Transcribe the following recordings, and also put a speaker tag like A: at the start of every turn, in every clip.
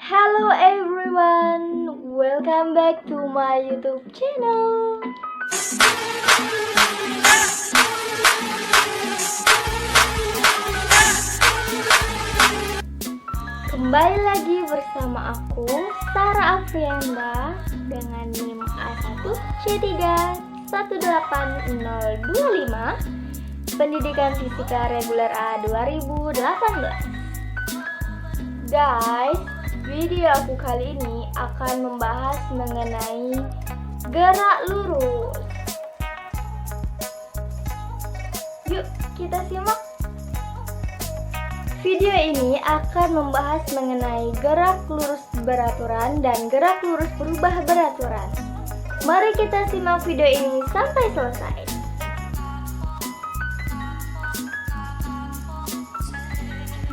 A: Hello everyone, welcome back to my YouTube channel. Kembali lagi bersama aku, Sarah Afrianda, dengan NIM A1C3-18025, Pendidikan Fisika Reguler A 2018. Guys, video aku kali ini akan membahas mengenai gerak lurus. Yuk, kita simak. Video ini akan membahas mengenai gerak lurus beraturan dan gerak lurus berubah beraturan. Mari kita simak video ini sampai selesai.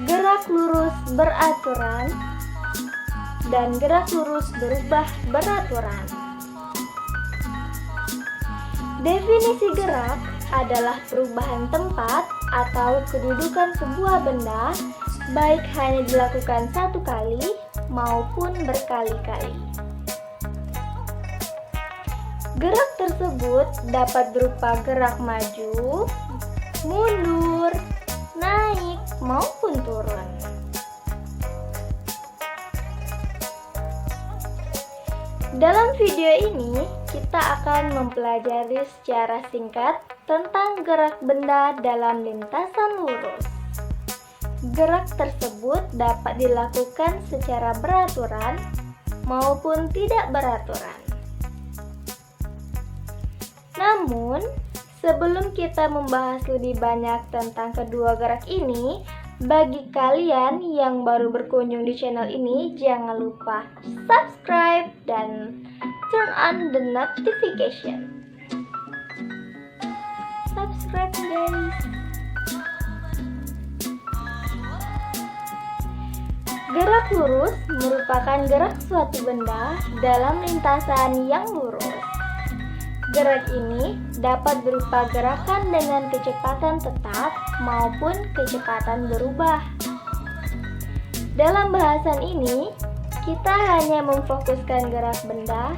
A: Gerak lurus beraturan dan gerak lurus berubah beraturan. Definisi gerak adalah perubahan tempat atau kedudukan sebuah benda, baik hanya dilakukan satu kali maupun berkali-kali. Gerak tersebut dapat berupa gerak maju, mundur, naik, maupun turun. Dalam video ini, kita akan mempelajari secara singkat tentang gerak benda dalam lintasan lurus. Gerak tersebut dapat dilakukan secara beraturan maupun tidak beraturan. Namun, sebelum kita membahas lebih banyak tentang kedua gerak ini, bagi kalian yang baru berkunjung di channel ini, jangan lupa subscribe dan turn on the notification. Subscribe guys. Gerak lurus merupakan gerak suatu benda dalam lintasan yang lurus. Gerak ini dapat berupa gerakan dengan kecepatan tetap maupun kecepatan berubah. Dalam bahasan ini, kita hanya memfokuskan gerak benda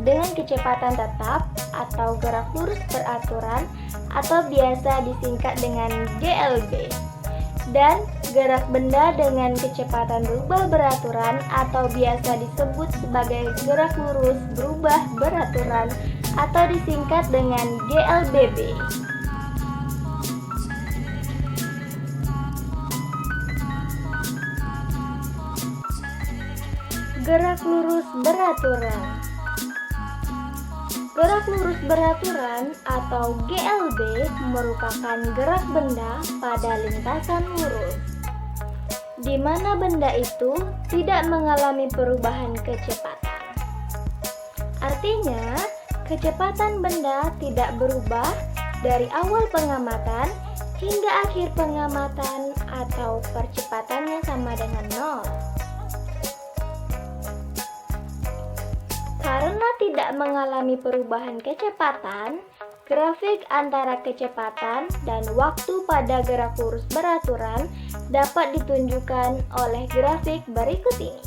A: dengan kecepatan tetap atau gerak lurus beraturan atau biasa disingkat dengan GLB, dan gerak benda dengan kecepatan berubah beraturan atau biasa disebut sebagai gerak lurus berubah beraturan atau disingkat dengan GLBB. Gerak lurus beraturan. Gerak lurus beraturan atau GLB merupakan gerak benda pada lintasan lurus, di mana benda itu tidak mengalami perubahan kecepatan. Artinya, kecepatan benda tidak berubah dari awal pengamatan hingga akhir pengamatan atau percepatannya sama dengan 0. Karena tidak mengalami perubahan kecepatan, grafik antara kecepatan dan waktu pada gerak lurus beraturan dapat ditunjukkan oleh grafik berikut ini.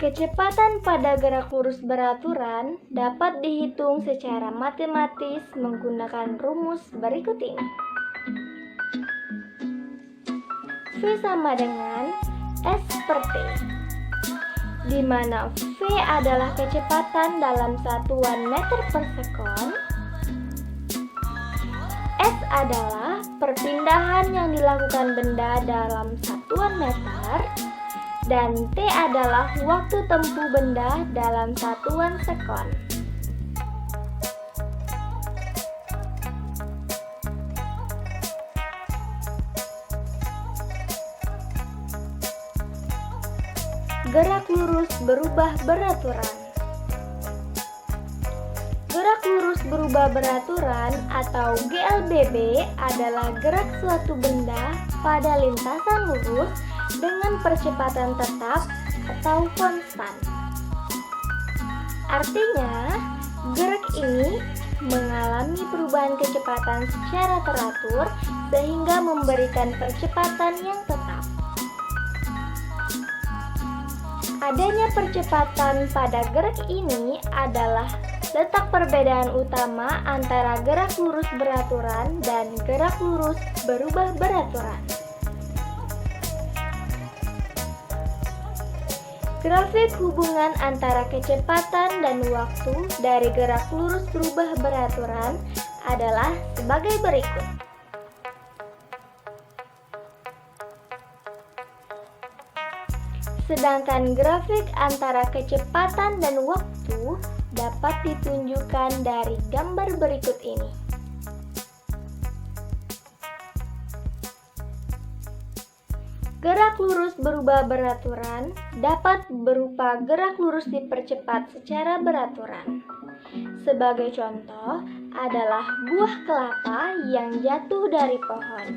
A: Kecepatan pada gerak lurus beraturan dapat dihitung secara matematis menggunakan rumus berikut ini. V sama dengan S per T, di mana V adalah kecepatan dalam satuan meter per sekon, S adalah perpindahan yang dilakukan benda dalam satuan meter, dan T adalah waktu tempuh benda dalam satuan sekon. Gerak lurus berubah beraturan. Gerak lurus berubah beraturan atau GLBB adalah gerak suatu benda pada lintasan lurus dengan percepatan tetap atau konstan. Artinya, gerak ini mengalami perubahan kecepatan secara teratur sehingga memberikan percepatan yang tetap. Adanya percepatan pada gerak ini adalah letak perbedaan utama antara gerak lurus beraturan dan gerak lurus berubah beraturan. Grafik hubungan antara kecepatan dan waktu dari gerak lurus berubah beraturan adalah sebagai berikut. Sedangkan grafik antara kecepatan dan waktu dapat ditunjukkan dari gambar berikut ini. Gerak lurus berubah beraturan dapat berupa gerak lurus dipercepat secara beraturan. Sebagai contoh adalah buah kelapa yang jatuh dari pohon.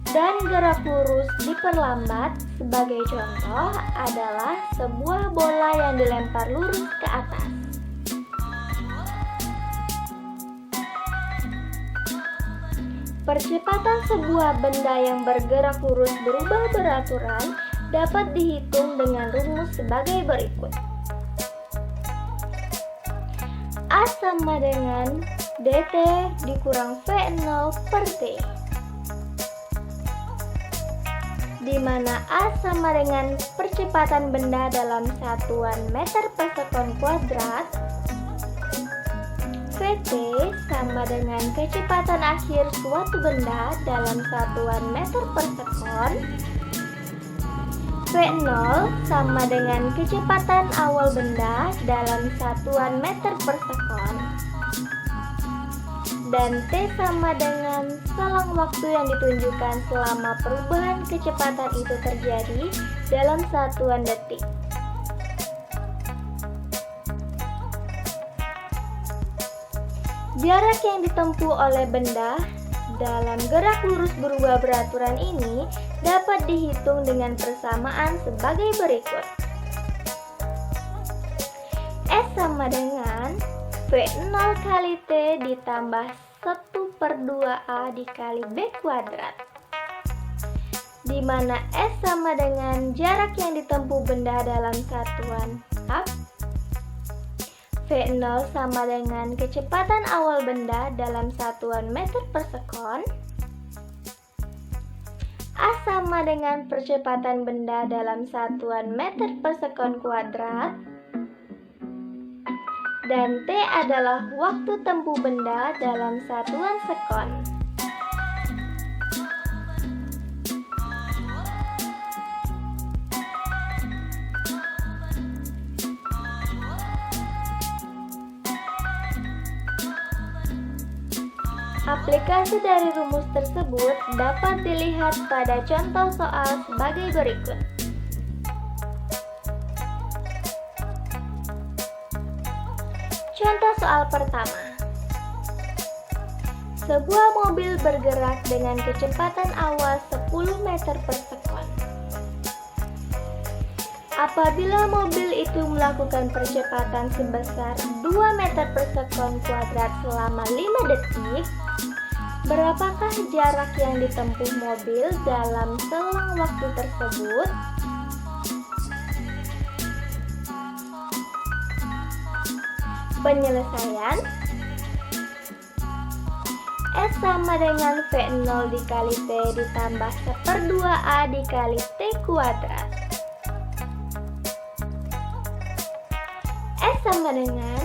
A: Dan gerak lurus diperlambat sebagai contoh adalah sebuah bola yang dilempar lurus ke atas. Percepatan sebuah benda yang bergerak lurus berubah beraturan dapat dihitung dengan rumus sebagai berikut. A sama dengan dt dikurang V0 per T, di mana A sama dengan percepatan benda dalam satuan meter per sekon kuadrat, Vt sama dengan kecepatan akhir suatu benda dalam satuan meter per sekon, V0 sama dengan kecepatan awal benda dalam satuan meter per sekon, dan T sama dengan selang waktu yang ditunjukkan selama perubahan kecepatan itu terjadi dalam satuan detik. Jarak yang ditempuh oleh benda dalam gerak lurus berubah beraturan ini dapat dihitung dengan persamaan sebagai berikut. S sama dengan V0 kali T ditambah 1/2A dikali B kuadrat, di mana S sama dengan jarak yang ditempuh benda dalam satuan A, V0 sama dengan kecepatan awal benda dalam satuan meter per sekon, A sama dengan percepatan benda dalam satuan meter per sekon kuadrat, dan T adalah waktu tempuh benda dalam satuan sekon. Aplikasi dari rumus tersebut dapat dilihat pada contoh soal sebagai berikut. Contoh soal pertama. Sebuah mobil bergerak dengan kecepatan awal 10 meter per sekon. Apabila mobil itu melakukan percepatan sebesar 2 meter per sekon kuadrat selama 5 detik, berapakah jarak yang ditempuh mobil dalam selang waktu tersebut? Penyelesaian S sama dengan V0 dikali T ditambah 1/2A dikali T kuadrat. S sama dengan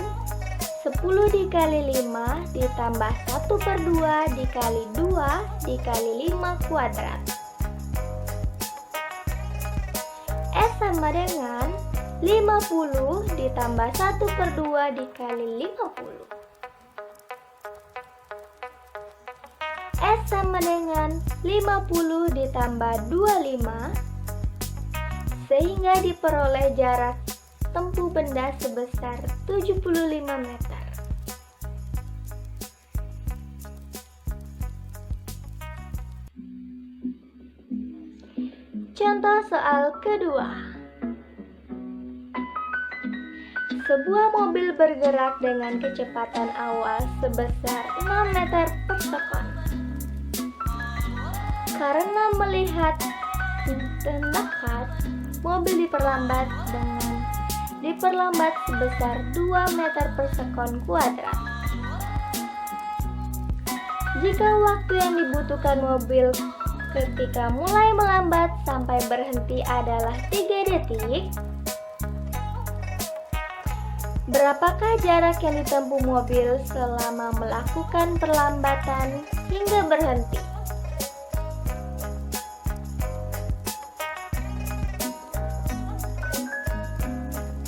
A: 10 dikali 5 ditambah 1/2 dikali 2 dikali 5 kuadrat. S sama dengan 50 ditambah 1/2 dikali 50. S sama dengan 50 ditambah 25, sehingga diperoleh jarak tempuh benda sebesar 75 meter. Contoh soal kedua. Sebuah mobil bergerak dengan kecepatan awal sebesar 6 meter per sekon. Karena melihat dekat, mobil diperlambat sebesar 2 meter per sekon kuadrat. Jika waktu yang dibutuhkan mobil ketika mulai melambat sampai berhenti adalah 3 detik, berapakah jarak yang ditempuh mobil selama melakukan perlambatan hingga berhenti?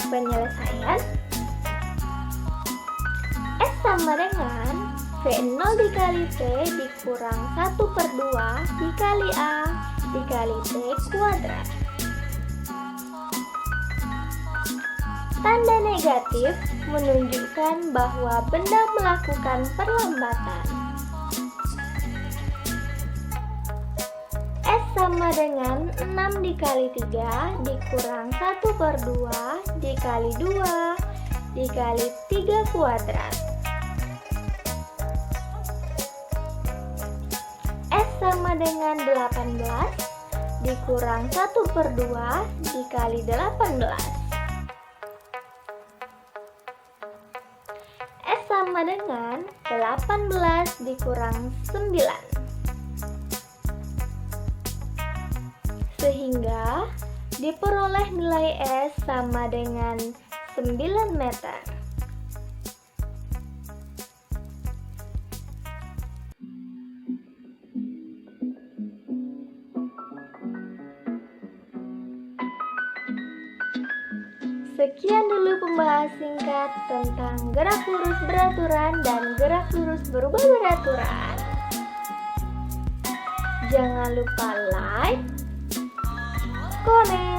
A: Penyelesaian S sama dengan V0 dikali T dikurang 1/2 dikali A dikali T kuadrat. Tanda negatif menunjukkan bahwa benda melakukan perlambatan. S sama dengan 6 dikali 3 dikurang 1/2 dikali 2 dikali 3 kuadrat. S sama dengan 18 dikurang 1/2 dikali 18. S sama dengan 18 dikurang 9. Sehingga diperoleh nilai S sama dengan 9 meter. Sekian dulu pembahasan singkat tentang gerak lurus beraturan dan gerak lurus berubah beraturan. Jangan lupa like, comment,